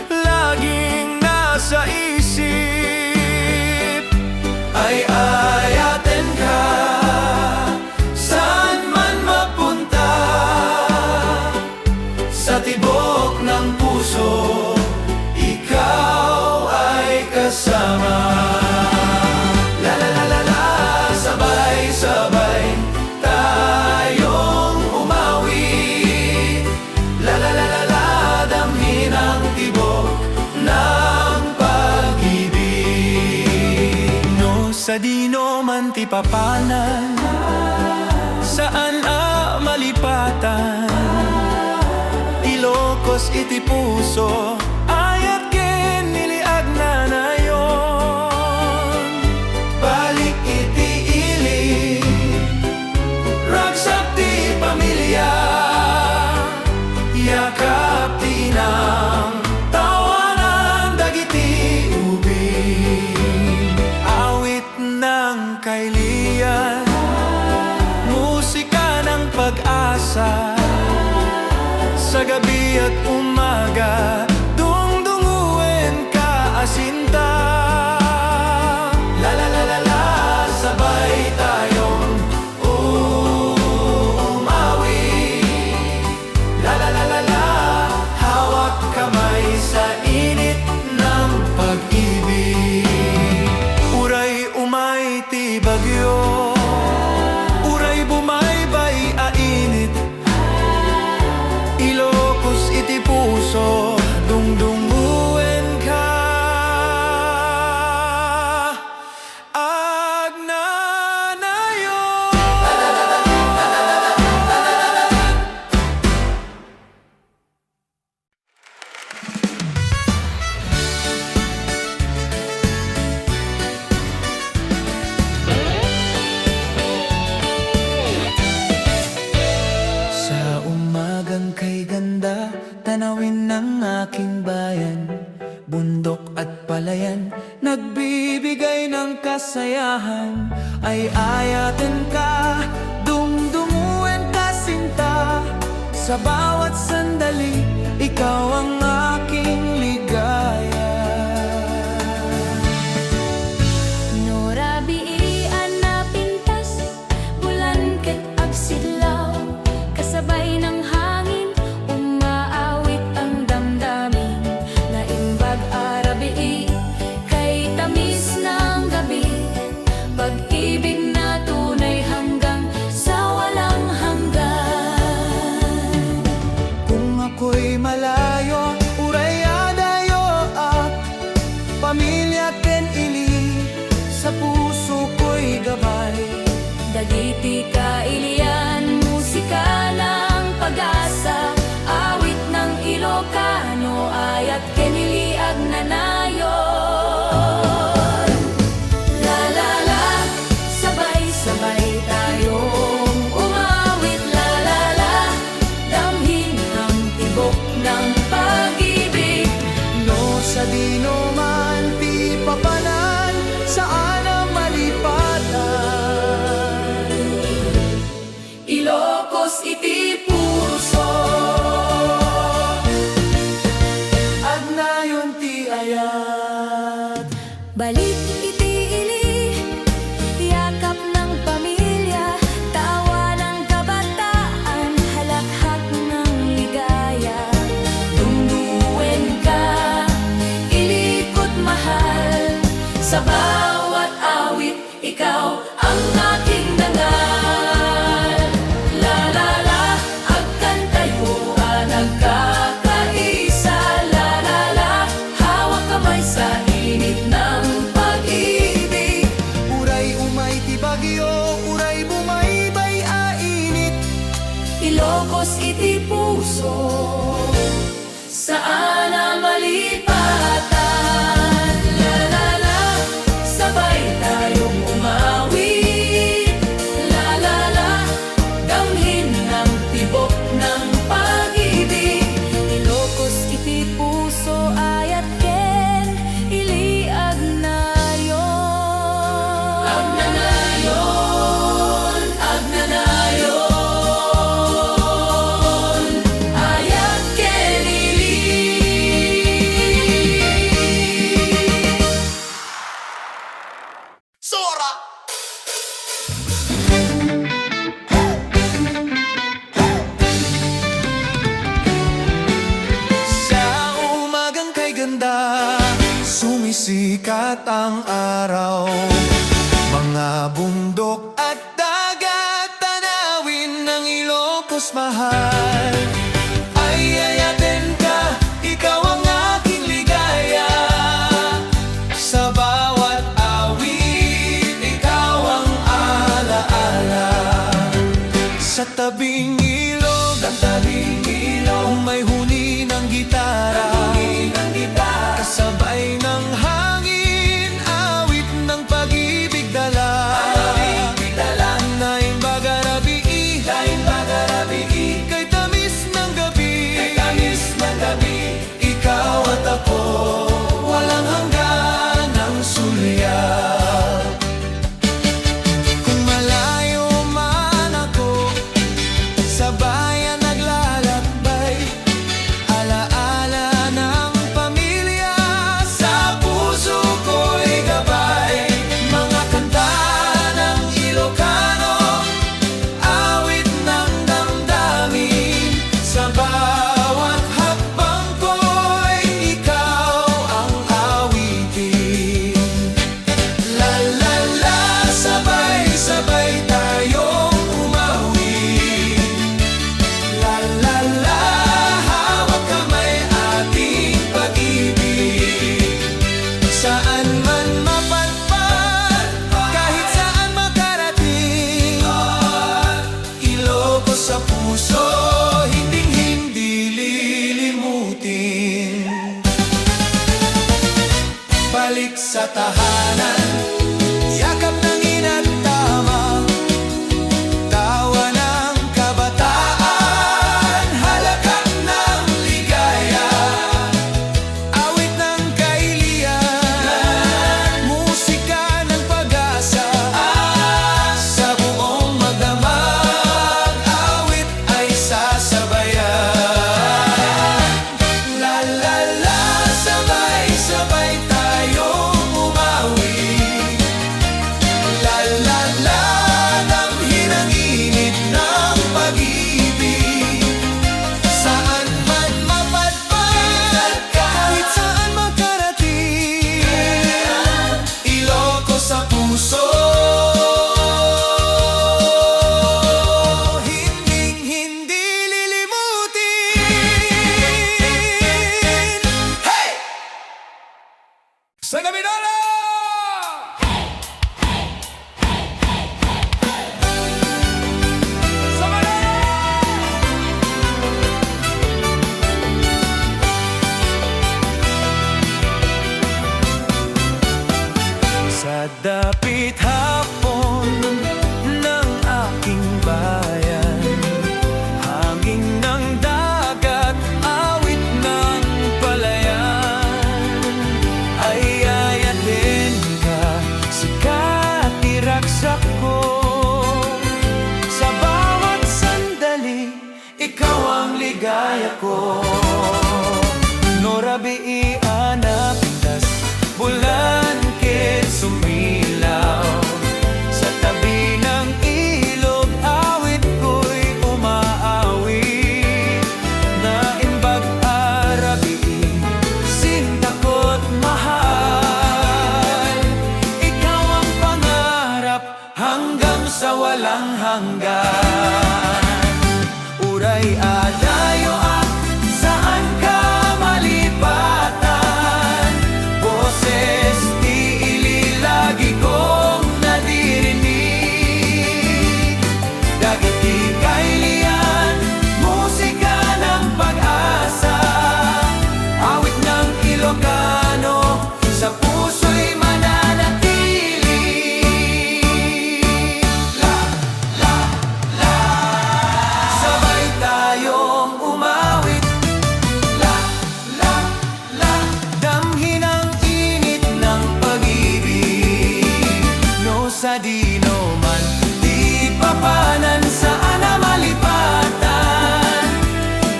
Laging nasa isip Ay ayaten ka Saan man mapunta Sa tibok ng puso Ikaw ay kasama La la la la la Sabay-sabay Tayong umawi La la la la la Damhin ang tibok ng pag-ibig No sa dino man ti papanan Saan malipatan Ilocos iti puso Ayat ken niliag na nayon Balik iti ili Ragsak ti pamilya Yakap ti nang Tawanan dagiti ubing Awit ng kailian Musika ng pag-asa Sa gabi at umaga Dungdunguin ka asinta La la la la la Sabay tayong umawi La la la la la Hawak kamay sa init ng pag-ibig Uray umay ti bagyo Uray bumaybay ainit Ilocos iti puso Dungdunguin ka Agnanayon Sa umagang kay ganda Tanawin ng aking bayan Bundok at palayan Nagbibigay ng kasayahan Ay ayatin ka Dungdunguin ka sinta Sa bawat sandali Ikaw ang aking ligaya Norabiian na pintas, bulan ket agsidlaw, kasabay ng hangin, umaawit ang damdamin. Naimbag arabi, kay tamis ng gabi, pag-ibig na tunay hanggang sa walang hanggan. Kung ako'y malayo Uray adayo ak Pamilya ken ili Sa puso ko'y gabay Dagiti kailian, musika ng pag-asa, awit ng Ilocano, ayat keniliag na nayon. La la la, sabay-sabay tayong umawit. La la la, damhin ang tibok ng pag-ibig. No sa dino man ti papanan Saan ang malipatan Ilocos iti puso. Agnayon ti ayat Balik iti ili, yakap ng pamilya, tawa ng kabataan, halakhak ng ligaya. Dungdungin ka, ilikot mahal, sa bawat awit, ikaw ang aking dangal. La la la, agkantayuan, agkakaisa. La la la, hawak kamay sa init ng pag-ibig. Ay ti bagyo, uray bumaybay ainit. Ilocos iti puso, saan na malipatan? La la la, sabay tayong umawit. La la la, damhin ng tibok ng pag-ibig. Ilocos iti puso, ayat ken iliag na yon. Agnanayon, agnanayon, ayat ken ilig. Sora! Sa umagang kay ganda, sumisikat ang araw. Mga bundok at dagat, tanawin ng Ilocos mahal. Ay ayatin ka, ikaw ang aking ligaya. Sa bawat awit, ikaw ang alaala. Sa tabing ilog, may huni ng gitara. Kasabay ng hangin, awit ng pag-ibig dala. Naing bagarabi, kay tamis ng gabi. Ikaw at ako, walang hanggan ang sulyap. Kung malayo man ako, sa bayan naglalakbay. Alaala ng pamilya, sa puso ko'y gabay. Mga kanta ng Ilocano, awit ng damdamin. Sa bawat hakbang ko'y ikaw ang awitin. La la la, sabay-sabay tayong umawit. La la la, hawak kamay ating pag-ibig. Saan man mapadpad, kahit saan makarating, Ilocos sa puso, hinding-hindi lilimutin. Balik sa tahanan, yakap ng ina't tama. Tawa ng kabataan, halakak ng ligaya. Awit ng kailian, musika ng pag-asa. Sa buong magdamag, awit ay sasabayan. La la la, sabay-sabay tayong umawit. La la la, damhin ang init ng pag-ibig. Saan man mapadpad, kahit saan makarating, Ilocos sa puso, hinding-hindi lilimutin. Hey! Sa gabi na lang! Sa Manila! Sa dapit hapon ng aking bayan, hangin ng dagat, awit ng palayan. Ay ayatin ka, sikat tiraksak ko. Sa bawat sandali, ikaw ang ligaya ko. Norabi ianap, tas bulan ket sumilaw. Sa tabi ng ilog, awit ko'y umaawit. Naimbag arabi, sinta ko't mahal. Ikaw ang pangarap hanggang sa walang hanggan. Uray adayo at saan ka malipatan. Boses ti ililagi kong nadirinig. papanan saan na malipatan.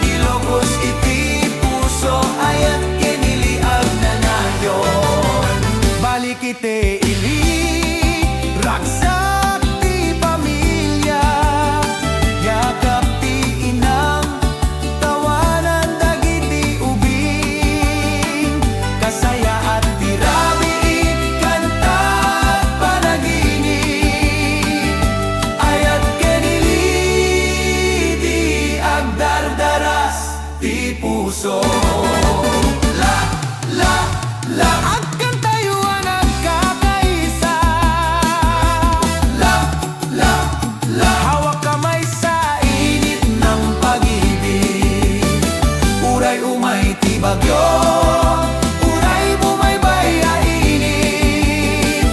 Ilocos iti puso ayat kiniliag na nayon. Balik iti ili ragsak ti pamilya, yakap ti inang tawanan dagiti ubing, kasaya at tirabi kanta panaginip ayat kenili di agdardaras ti puso. Agkan tayo ang nagkakaisa. Hawak kamay sa init ng pag-ibig. Uray umay ti bagyo, uray bumaybay a init.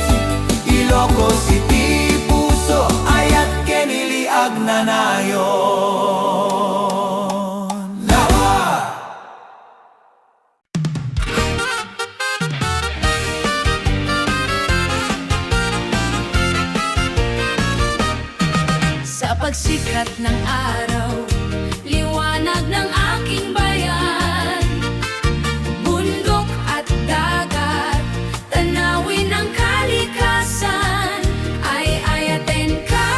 Ilocos iti puso ayat keniliag na nayon. Lawa! Sa pagsikat ng araw, liwanag ng aking bayan. Bundok at dagat, tanawin ng kalikasan. Ay ayaten ka,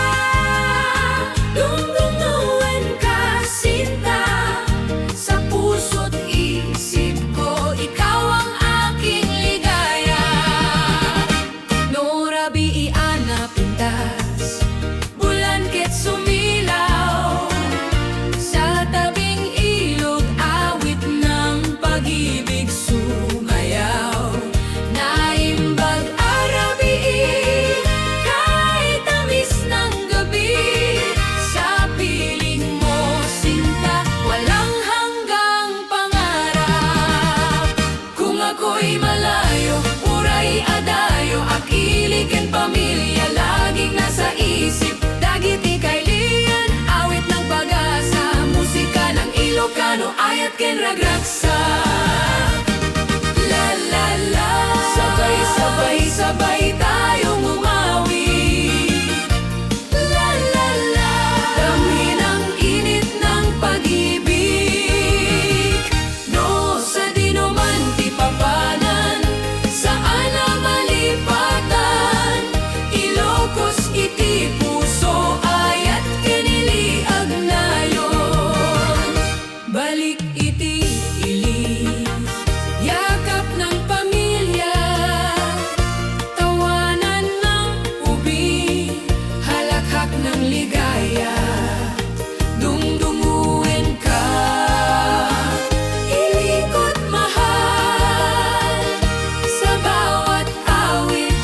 dungdunguin ka, sinta. Sa puso't isip ko, ikaw ang aking ligaya. Norabi iana pintas, bulan ket sumilaw. Sa tabing ilog, awit ng pag-ibig sumayaw. Naimbag arabi, kahit tamis ng gabi. Sa piling mo, sinta, walang hanggang pangarap. Kung ako'y malayo, uray adayo, akiligin pamilya, laging nasa isip. Dagiti kailangan, awit ng pag-asa, musika ng Ilocano, ayat ken ragragsa. La la la, sabay sabay sabay tayong umawi. La la la, damhin ang init ng pag-ibig. No sa dinuman ti papanan, saan na malipatan. Ilocos iti puso ayat keniliag nayon. Balik iti ili, yakap ng pamilya. Tawanan ng ubing, halakhak ng ligaya. Dungdunguin ka, ilikot mahal. Sa bawat awit,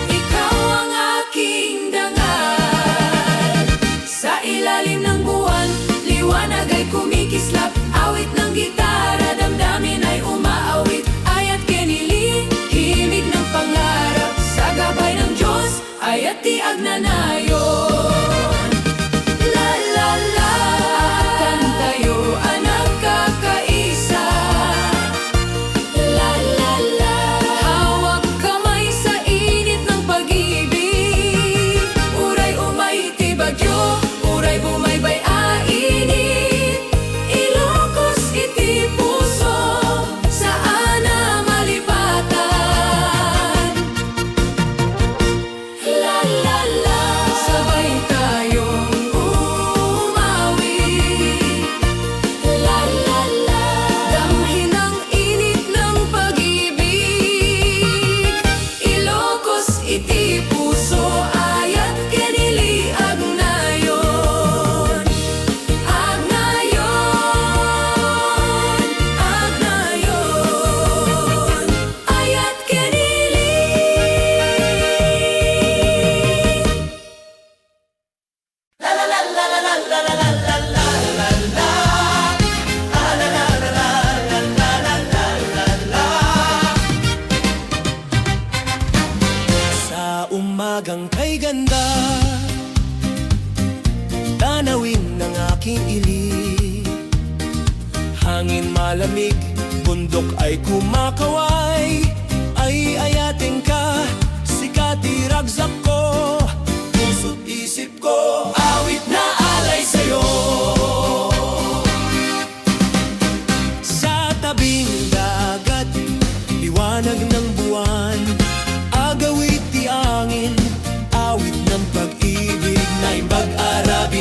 ikaw ang aking dangal. Sa ilalim ng buwan, liwanag ay kumikislap. Awit ng gitara, damdamin ay umaawit. Ayat kenili, himig ng pangarap. Sa gabay ng Diyos, ayat tiag na nayon. La la la, agkan tayo ang nagkakaisa. La la la, hawak kamay sa init ng pag-ibig. Uray umay ti bagyo, uray bumaybay a init. Ilocos iti puso, saan na malipatan. La la la, sabay tayong umawi. La la la, damhin ang init ng pag-ibig. Ilocos iti puso, ayat keniliag nayon. Ag nayon, ayat kenili. Sa umagang kay ganda, tanawin ng aking ili. Hangin malamig, bundok ay kumakaway. Ay ayating ka, sikati ragsak ko. Puso't isip ko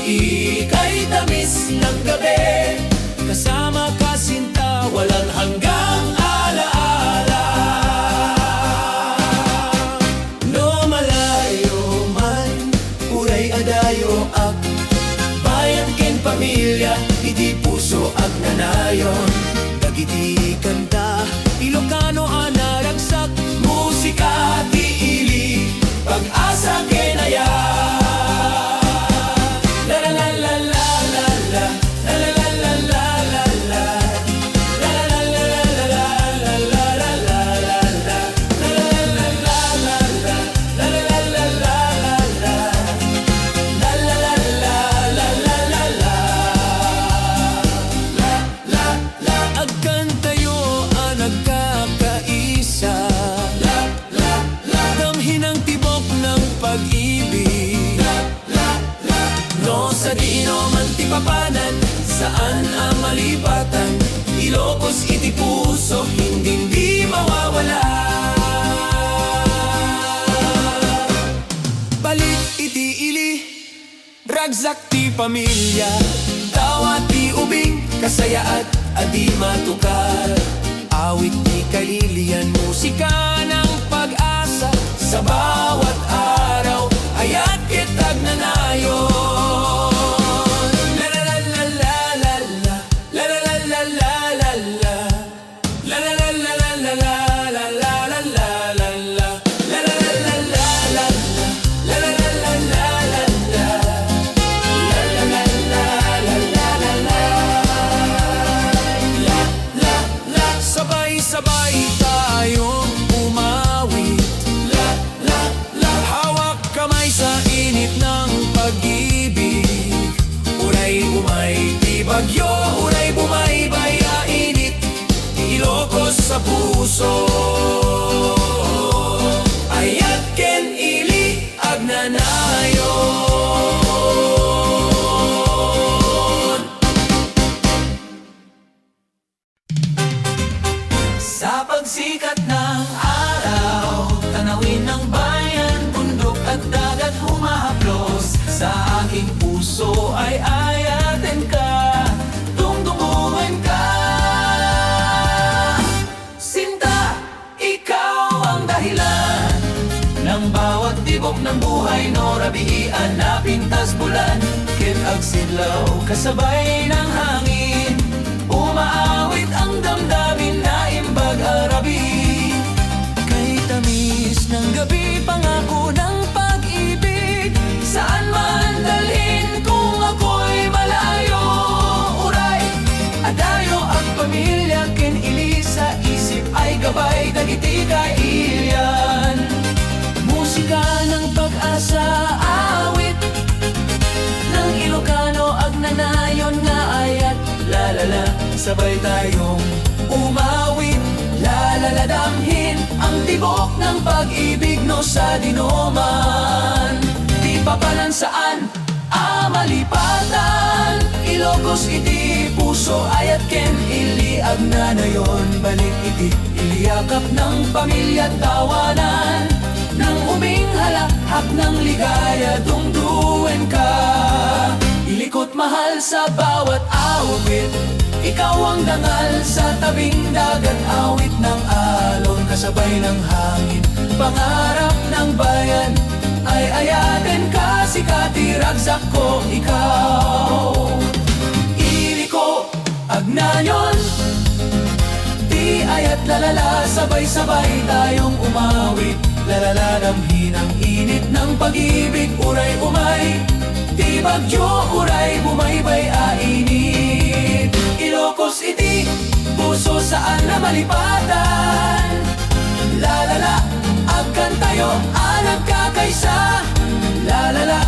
ika'y tamis ng gabi. Kasama ka sinta, walang hanggang alaala. No malayo man, uray adayo ak bayan ken pamilya, iti puso ag nanayon. Dagiti kanta, Ilocano anaragsak, musika ti ili, pag-asa kenaya. La la la la la la la, la la la la la la la, la la la la la la la la la la la, la la la la la la, la la la la la la la, la la la la la la la. Agkan tayo ang nagkakaisa, damhin ang tibok ng pag-ibig. No sa dino man tipapanan, saan ang malipatan, Ilocos iti puso, hindi mawawala. Balik iti ili, ragsak ti pamilya, tawa ti ubing, kasaya at adi matukal. Awit ti kalilian, musika ng pag-asa, sa bawat araw, ayat kitag nanayon. La la la la la la la, la la la la la la la, la la la la la la la la la la la la la, la la la la la la la, la la la la la la la, la la la la la la la. Sabay-sabay tayong umawit, hawak kamay sa init ng pag-ibig. Uray umay di bagyo, uray bumaybay a init, Ilocos sa puso. Ayat ken ili agnanayon. Sa pagsikat ng araw, tanawin ng bayan, bundok at dagat humahaplos. Sa aking puso ay ayatin ka, tungtunguhin ka. Sinta, ikaw ang dahilan ng bawat tibok ng buhay, no rabian na pintas bulan. Ket agsidlaw, kasabay ng hangin, umaawit ang damdamin na imbag arabi. Kay tamis ng gabi, pangako ng pag-ibig, saan man dalhin kung ako'y malayo. Uray, adayo ang pamilya, ken ili sa isip ay gabay, dagiti kailian. Musika ng pag-asa, awit ng Ilocano agnanayon nga ayat. La la la, sabay tayong umawit, la la la, damhin ang tibok ng pag-ibig, no sa dinoman. Di papalan saan malipatan, Ilocos iti puso, ayat ken ili agnanayon. Balik iti iliyakap ng pamilya, tawanan ng uming halahak ng ligaya, dungduwen ka. Ilikot mahal sa bawat awit, ikaw ang dangal sa tabing dagat, awit ng alon, kasabay ng hangin, pangarap ng bayan, ay ayatin ka, sikati ragsak ko ikaw. Iliko agnayon, di ayat lalala, sabay-sabay tayong umawit, lalala, damhin ang init ng pag-ibig. Uray umay, di bagyo, uray bumaybay a init. Ilocos iti puso, saan na malipatan, lalala, agkan tayo nagkakaisa. Lalala,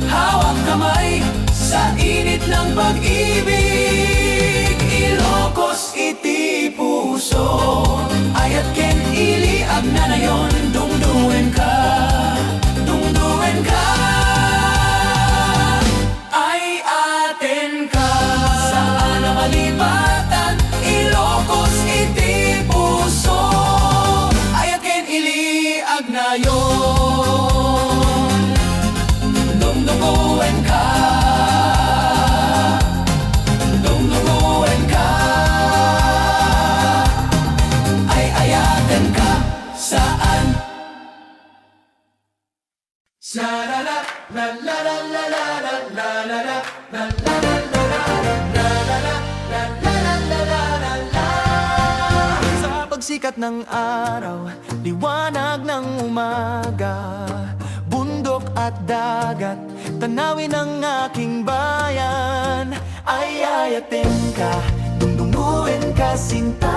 hawak kamay sa init ng pag-ibig. Ilocos iti puso, ayat ken ili agnanayon, dungduwen ka, dungduwen ka. Ay aten ka, saan na malipatan, Ilocos iti puso, ayat ken ili agnayon, dungduwen ka. Sa pagsikat ng araw, liwanag ng umaga, bundok at dagat, tanawin ng aking bayan. Ay ayatin ka, dungdunguin ka sinta.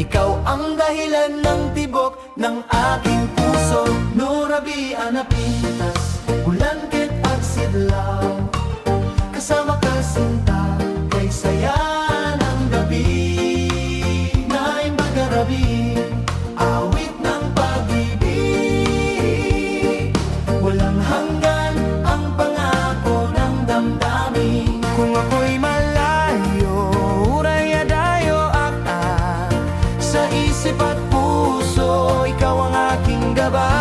Ikaw ang dahilan ng tibok ng aking puso. Nurabi anapintas, bulangkit at sidlaw. Kasama ka sinta, kay saya ng gabi. Naim bagarabi, awit ng pag-ibig. Walang hanggan ang pangako ng damdamin. Kung ako'y malayo, uraya dayo sa isip at puso, ikaw ang aking gabay.